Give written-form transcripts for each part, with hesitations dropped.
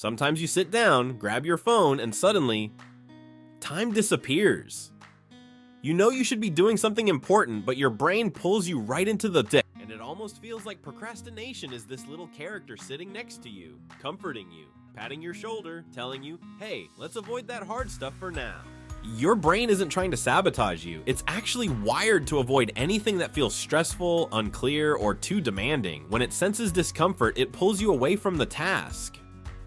Sometimes you sit down, grab your phone, and suddenly, time disappears. You know you should be doing something important, but your brain pulls you right into the dip. And it almost feels like procrastination is this little character sitting next to you, comforting you, patting your shoulder, telling you, hey, let's avoid that hard stuff for now. Your brain isn't trying to sabotage you. It's actually wired to avoid anything that feels stressful, unclear, or too demanding. When it senses discomfort, it pulls you away from the task.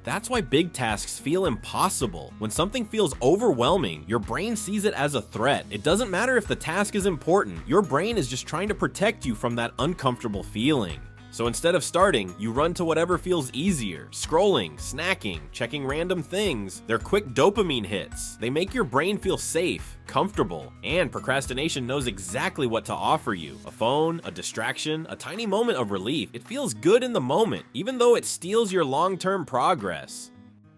That's why big tasks feel impossible. When something feels overwhelming, your brain sees it as a threat. It doesn't matter if the task is important. Your brain is just trying to protect you from that uncomfortable feeling. So instead of starting, you run to whatever feels easier. Scrolling, snacking, checking random things. They're quick dopamine hits. They make your brain feel safe, comfortable, and procrastination knows exactly what to offer you. A phone, a distraction, a tiny moment of relief. It feels good in the moment, even though it steals your long-term progress.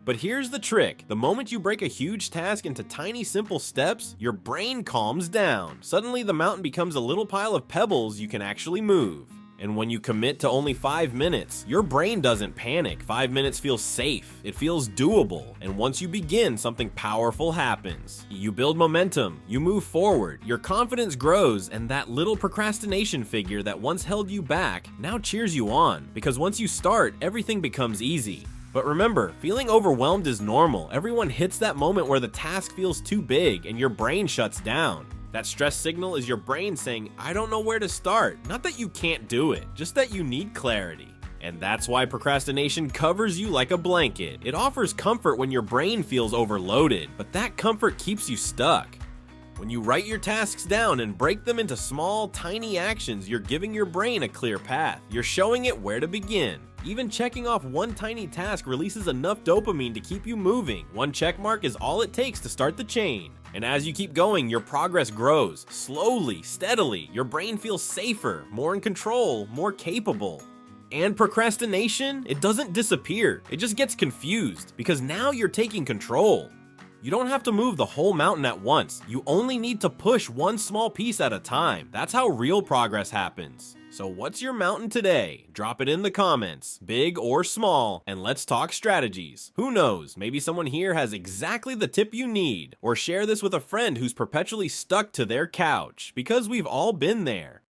But here's the trick. The moment you break a huge task into tiny, simple steps, your brain calms down. Suddenly, the mountain becomes a little pile of pebbles you can actually move. And when you commit to only 5 minutes, your brain doesn't panic. 5 minutes feels safe, it feels doable, and once you begin, something powerful happens. You build momentum, you move forward, your confidence grows, and that little procrastination figure that once held you back now cheers you on, because once you start, everything becomes easy. But remember, feeling overwhelmed is normal. Everyone hits that moment where the task feels too big and your brain shuts down. That stress signal is your brain saying, I don't know where to start. Not that you can't do it, just that you need clarity. And that's why procrastination covers you like a blanket. It offers comfort when your brain feels overloaded, but that comfort keeps you stuck. When you write your tasks down and break them into small, tiny actions, you're giving your brain a clear path. You're showing it where to begin. Even checking off one tiny task releases enough dopamine to keep you moving. One check mark is all it takes to start the chain. And as you keep going, your progress grows. Slowly, steadily, your brain feels safer, more in control, more capable. And procrastination, it doesn't disappear. It just gets confused because now you're taking control. You don't have to move the whole mountain at once. You only need to push one small piece at a time. That's how real progress happens. So what's your mountain today? Drop it in the comments, big or small, and let's talk strategies. Who knows, maybe someone here has exactly the tip you need, or share this with a friend who's perpetually stuck to their couch, because we've all been there.